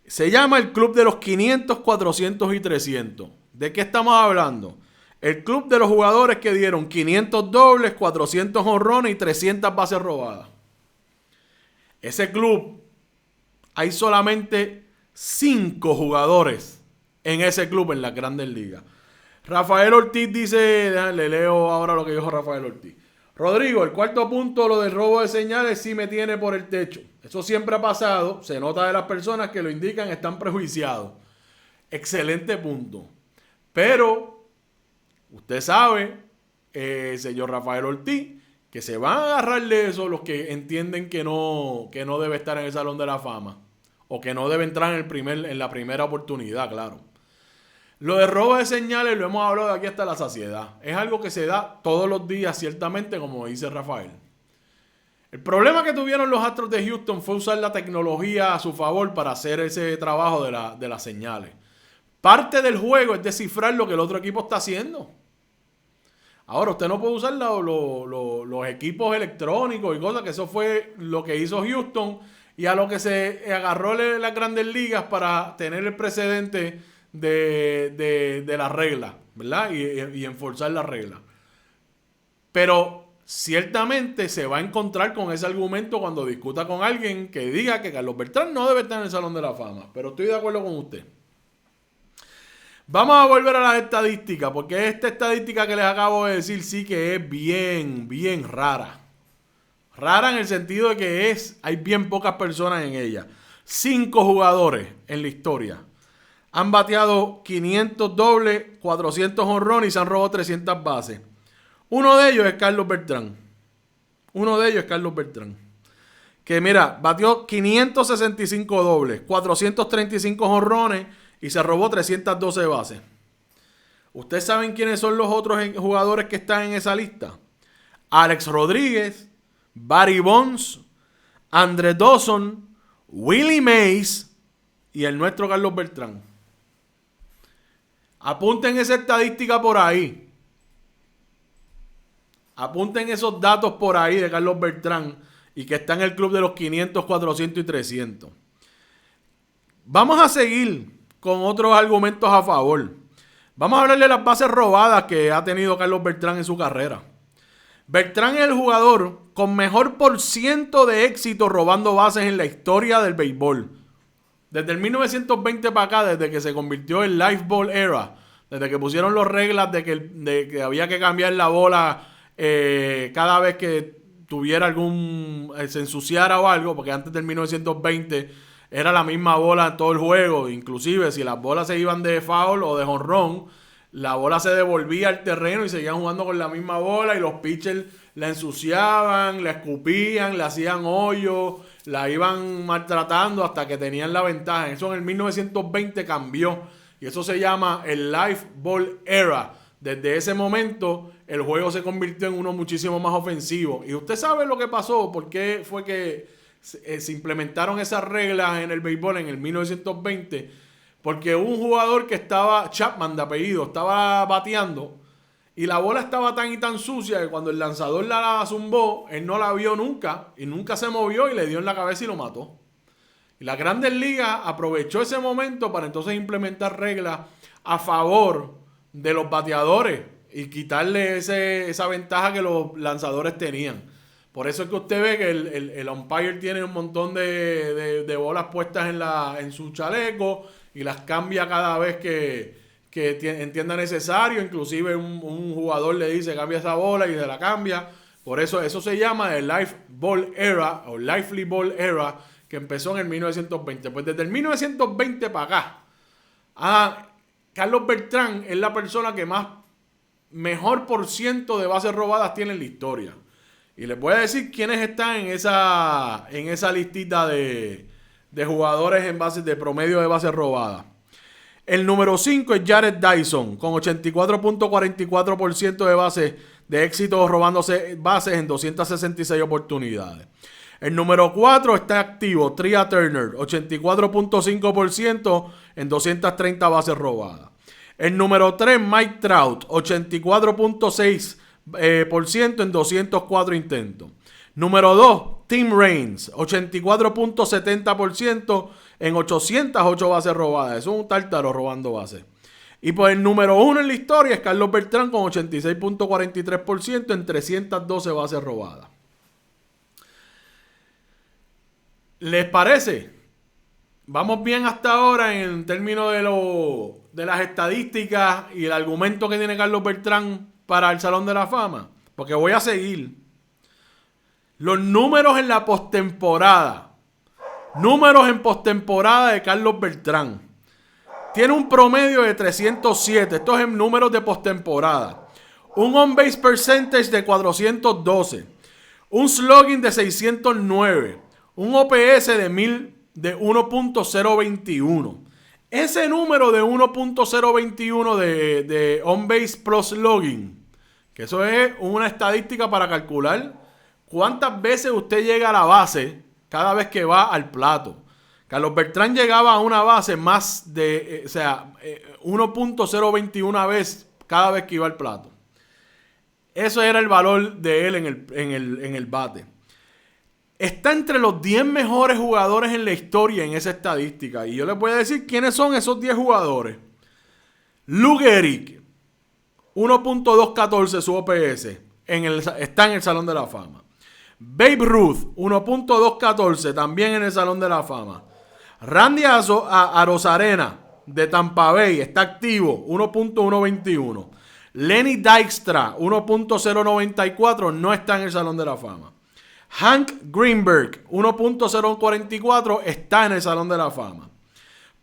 Se llama el club de los 500, 400 y 300. ¿De qué estamos hablando? El club de los jugadores que dieron 500 dobles, 400 jonrones y 300 bases robadas. Ese club, hay solamente 5 jugadores en ese club en las Grandes Ligas. Rafael Ortiz dice, le leo ahora lo que dijo Rafael Ortiz. Rodrigo, el cuarto punto, lo del robo de señales, sí me tiene por el techo. Eso siempre ha pasado. Se nota de las personas que lo indican, están prejuiciados. Excelente punto. Pero usted sabe, señor Rafael Ortiz, que se van a agarrar de eso los que entienden que no debe estar en el Salón de la Fama. O que no debe entrar en la primera oportunidad, claro. Lo de robo de señales lo hemos hablado de aquí hasta la saciedad. Es algo que se da todos los días, ciertamente, como dice Rafael. El problema que tuvieron los Astros de Houston fue usar la tecnología a su favor para hacer ese trabajo de las señales. Parte del juego es descifrar lo que el otro equipo está haciendo. Ahora, usted no puede usar los equipos electrónicos y cosas, que eso fue lo que hizo Houston y a lo que se agarró las Grandes Ligas para tener el precedente de la regla, ¿verdad? Y enforzar la regla. Pero ciertamente se va a encontrar con ese argumento cuando discuta con alguien que diga que Carlos Beltrán no debe estar en el Salón de la Fama. Pero estoy de acuerdo con usted. Vamos a volver a las estadísticas, porque esta estadística que les acabo de decir sí que es bien rara. Rara en el sentido de que hay bien pocas personas en ella. 5 jugadores en la historia han bateado 500 dobles, 400 jonrones y se han robado 300 bases. Uno de ellos es Carlos Beltrán. Que mira, batió 565 dobles, 435 jonrones y se robó 312 bases. ¿Ustedes saben quiénes son los otros jugadores que están en esa lista? Alex Rodríguez, Barry Bonds, Andre Dawson, Willie Mays y el nuestro Carlos Beltrán. Apunten esa estadística por ahí. Apunten esos datos por ahí de Carlos Beltrán y que está en el club de los 500, 400 y 300. Vamos a seguir con otros argumentos a favor. Vamos a hablar de las bases robadas que ha tenido Carlos Beltrán en su carrera. Beltrán es el jugador con mejor % de éxito robando bases en la historia del béisbol. Desde el 1920 para acá, desde que se convirtió en Live Ball Era, desde que pusieron las reglas de que había que cambiar la bola cada vez que tuviera se ensuciara o algo, porque antes del 1920 era la misma bola en todo el juego. Inclusive si las bolas se iban de foul o de jonrón, la bola se devolvía al terreno y seguían jugando con la misma bola y los pitchers la ensuciaban, la escupían, le hacían hoyos, la iban maltratando hasta que tenían la ventaja. Eso en el 1920 cambió y eso se llama el Live Ball Era. Desde ese momento el juego se convirtió en uno muchísimo más ofensivo. Y usted sabe lo que pasó, por qué fue que se implementaron esas reglas en el béisbol en el 1920. Porque un jugador que estaba, Chapman de apellido, estaba bateando y la bola estaba tan y tan sucia que cuando el lanzador la zumbó, él no la vio nunca y nunca se movió y le dio en la cabeza y lo mató. Y la Grandes Ligas aprovechó ese momento para entonces implementar reglas a favor de los bateadores y quitarle esa ventaja que los lanzadores tenían. Por eso es que usted ve que el umpire tiene un montón de bolas puestas en su chaleco y las cambia cada vez que entienda necesario. Inclusive un jugador le dice cambia esa bola y se la cambia. Por eso se llama el Live Ball Era o Lively Ball Era, que empezó en el 1920. Pues desde el 1920 para acá, Carlos Beltrán es la persona que mejor % de bases robadas tiene en la historia. Y les voy a decir quiénes están en esa listita de jugadores en bases de promedio de bases robadas. El número 5 es Jared Dyson, con 84.44% de bases de éxito robándose bases en 266 oportunidades. El número 4 está activo, Trea Turner, 84.5% en 230 bases robadas. El número 3, Mike Trout, 84.6% en 204 intentos. Número 2, Tim Raines, 84.70% en 808 bases robadas. Eso es un tártaro robando bases. Y pues el número 1 en la historia es Carlos Beltrán con 86.43% en 312 bases robadas. ¿Les parece? Vamos bien hasta ahora en términos de las estadísticas y el argumento que tiene Carlos Beltrán para el Salón de la Fama. Porque voy a seguir. Los números en la postemporada. Números en postemporada de Carlos Beltrán. Tiene un promedio de 307. Estos son números de postemporada. un on-base percentage de 412, un slugging de 609, un OPS de 1.021. Ese número de 1.021 de on-base plus slugging, que eso es una estadística para calcular cuántas veces usted llega a la base cada vez que va al plato. Carlos Beltrán llegaba a una base más de, 1.021 veces cada vez que iba al plato. Eso era el valor de él en el bate. Está entre los 10 mejores jugadores en la historia en esa estadística. Y yo les voy a decir quiénes son esos 10 jugadores. Lou Gehrig, 1.214 su OPS. Está en el Salón de la Fama. Babe Ruth, 1.214, también en el Salón de la Fama. Randy Arozarena, de Tampa Bay, está activo, 1.121. Lenny Dykstra, 1.094, no está en el Salón de la Fama. Hank Greenberg, 1.044, está en el Salón de la Fama.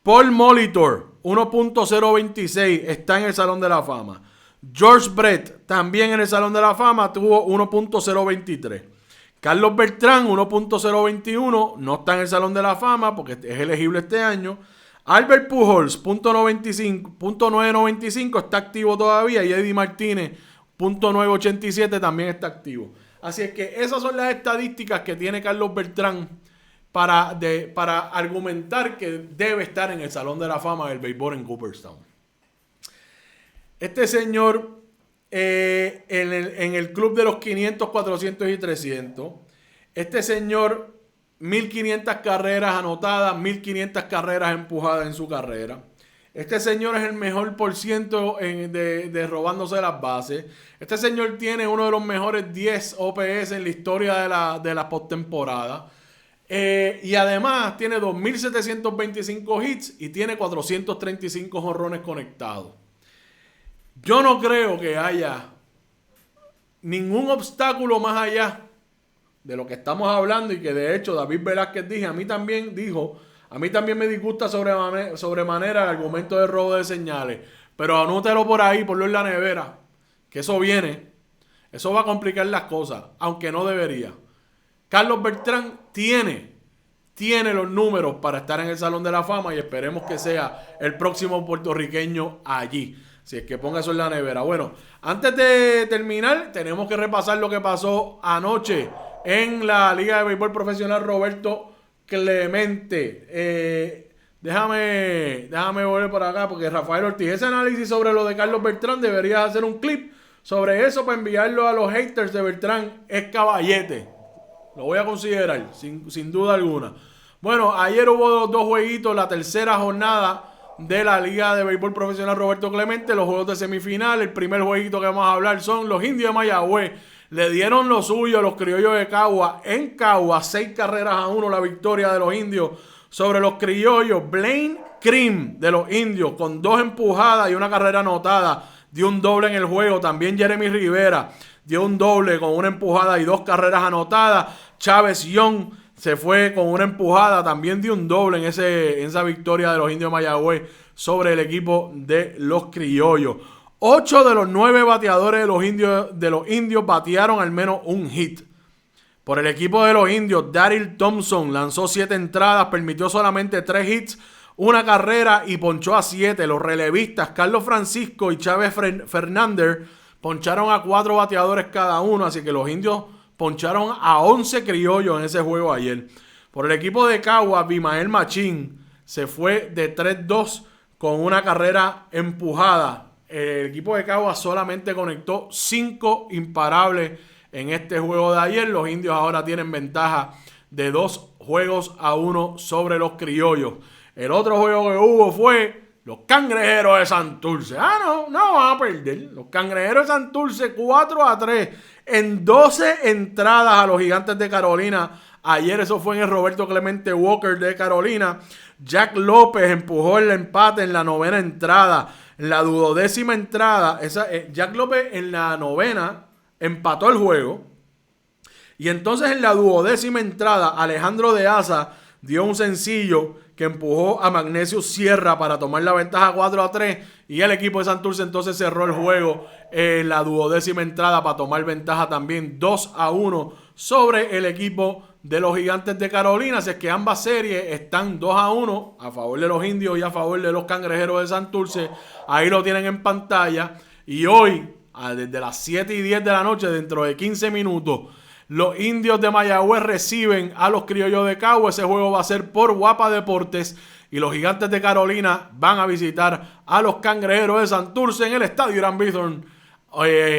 Paul Molitor, 1.026, está en el Salón de la Fama. George Brett, también en el Salón de la Fama, tuvo 1.023. Carlos Beltrán, 1.021, no está en el Salón de la Fama porque es elegible este año. Albert Pujols, .995, está activo todavía. Y Eddie Martínez, .987, también está activo. Así es que esas son las estadísticas que tiene Carlos Beltrán para argumentar que debe estar en el Salón de la Fama del béisbol en Cooperstown. Este señor, en el club de los 500, 400 y 300, este señor, 1.500 carreras anotadas, 1.500 carreras empujadas en su carrera. Este señor es el mejor por ciento de robándose las bases. Este señor tiene uno de los mejores 10 OPS en la historia de la postemporada. Y además tiene 2.725 hits y tiene 435 jonrones conectados. Yo no creo que haya ningún obstáculo más allá de lo que estamos hablando, y que de hecho David Velázquez a mí también me disgusta sobremanera el argumento de robo de señales, pero anótelo por ahí, ponlo en la nevera, que eso viene, eso va a complicar las cosas, aunque no debería. Carlos Beltrán tiene los números para estar en el Salón de la Fama y esperemos que sea el próximo puertorriqueño allí. Si es que ponga eso en la nevera. Bueno, antes de terminar, tenemos que repasar lo que pasó anoche en la Liga de Béisbol Profesional Roberto Clemente. Déjame volver por acá porque Rafael Ortiz, ese análisis sobre lo de Carlos Beltrán, deberías hacer un clip sobre eso para enviarlo a los haters de Beltrán. Es caballete. Lo voy a considerar, sin duda alguna. Bueno, ayer hubo 2 jueguitos, la tercera jornada de la Liga de Béisbol Profesional Roberto Clemente, los juegos de semifinal. El primer jueguito que vamos a hablar son los Indios de Mayagüez. Le dieron lo suyo a los Criollos de Cagua. En Cagua, 6-1 la victoria de los Indios sobre los Criollos. Blaine Cream de los Indios, con 2 empujadas y una carrera anotada, dio un doble en el juego. También Jeremy Rivera dio un doble con una empujada y 2 carreras anotadas. Chávez Young se fue con una empujada, también dio un doble en esa victoria de los Indios de Mayagüez sobre el equipo de los Criollos. 8 de los 9 bateadores de los indios batearon al menos un hit. Por el equipo de los Indios, Daryl Thompson lanzó 7 entradas, permitió solamente 3 hits, una carrera y ponchó a 7. Los relevistas Carlos Francisco y Chávez Fernández poncharon a 4 bateadores cada uno, así que los indios poncharon a 11 criollos en ese juego ayer. Por el equipo de Cagua, Abimael Machín se fue de 3-2 con una carrera empujada. El equipo de Cagua solamente conectó 5 imparables en este juego de ayer. Los indios ahora tienen ventaja de 2-1 sobre los criollos. El otro juego que hubo fue los Cangrejeros de Santurce. No van a perder. Los Cangrejeros de Santurce 4-3 en 12 entradas a los Gigantes de Carolina. Ayer eso fue en el Roberto Clemente Walker de Carolina. Jack López empujó el empate en la 9ª entrada. En la 12ª entrada, Jack López en la 9ª empató el juego. Y entonces en la 12ª entrada, Alejandro de Asa dio un sencillo que empujó a Magnesio Sierra para tomar la ventaja 4-3 y el equipo de Santurce entonces cerró el juego en la 12ª entrada para tomar ventaja también 2-1 sobre el equipo de los Gigantes de Carolina. Así es que ambas series están 2-1 a favor de los Indios y a favor de los Cangrejeros de Santurce. Ahí lo tienen en pantalla. Y hoy, desde las 7:10 de la noche, dentro de 15 minutos, los Indios de Mayagüez reciben a los Criollos de Cagua. Ese juego va a ser por Guapa Deportes. Y los Gigantes de Carolina van a visitar a los Cangrejeros de Santurce en el estadio Irán Bithorn.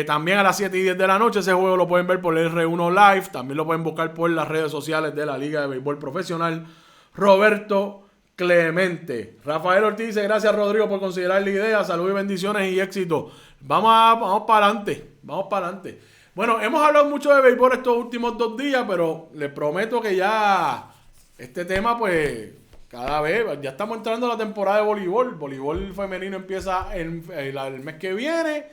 También a las 7:10 de la noche. Ese juego lo pueden ver por R1 Live. También lo pueden buscar por las redes sociales de la Liga de Béisbol Profesional Roberto Clemente. Rafael Ortiz dice: gracias, Rodrigo, por considerar la idea. Salud y bendiciones y éxito. Vamos para adelante. Vamos para adelante. Bueno, hemos hablado mucho de béisbol estos últimos 2 días, pero les prometo que ya este tema, pues, cada vez, ya estamos entrando a la temporada de voleibol. Voleibol femenino empieza el mes que viene.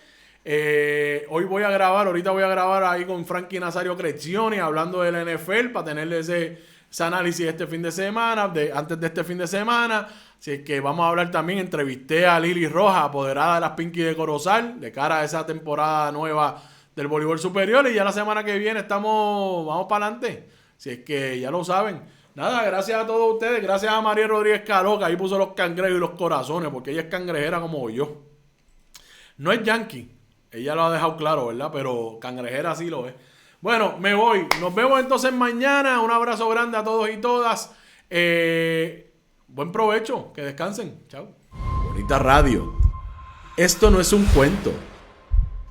Ahorita voy a grabar ahí con Frankie Nazario Creccioni hablando de la NFL para tenerle ese análisis este fin de semana, antes de este fin de semana. Así es que vamos a hablar también, entrevisté a Lili Rojas, apoderada de las Pinky de Corozal, de cara a esa temporada nueva del voleibol superior, y ya la semana que viene vamos para adelante. Así es que ya lo saben. Nada, gracias a todos ustedes, gracias a María Rodríguez Caló, que ahí puso los cangrejos y los corazones, porque ella es cangrejera como yo. No es yankee, ella lo ha dejado claro, ¿verdad? Pero cangrejera sí lo es. Bueno, me voy. Nos vemos entonces mañana. Un abrazo grande a todos y todas. Buen provecho. Que descansen. Chao. Bonita Radio. Esto no es un cuento.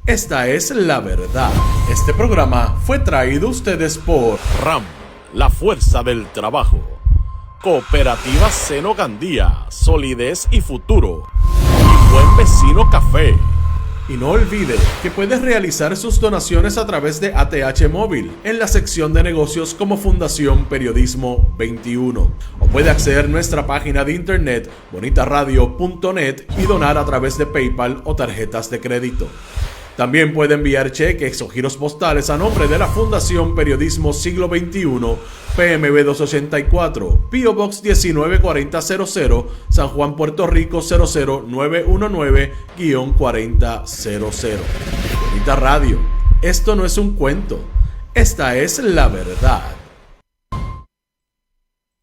Esta es la verdad. Este programa fue traído a ustedes por RAM, la fuerza del trabajo. Cooperativa Seno Gandía, solidez y futuro. Y Buen Vecino Café. Y no olvide que puedes realizar sus donaciones a través de ATH Móvil en la sección de negocios como Fundación Periodismo 21. O puede acceder a nuestra página de internet bonitaradio.net y donar a través de PayPal o tarjetas de crédito. También puede enviar cheques o giros postales a nombre de la Fundación Periodismo Siglo XXI, PMB 284, P.O. Box 194000, San Juan, Puerto Rico 00919-4000. Bonita Radio, esto no es un cuento, esta es la verdad.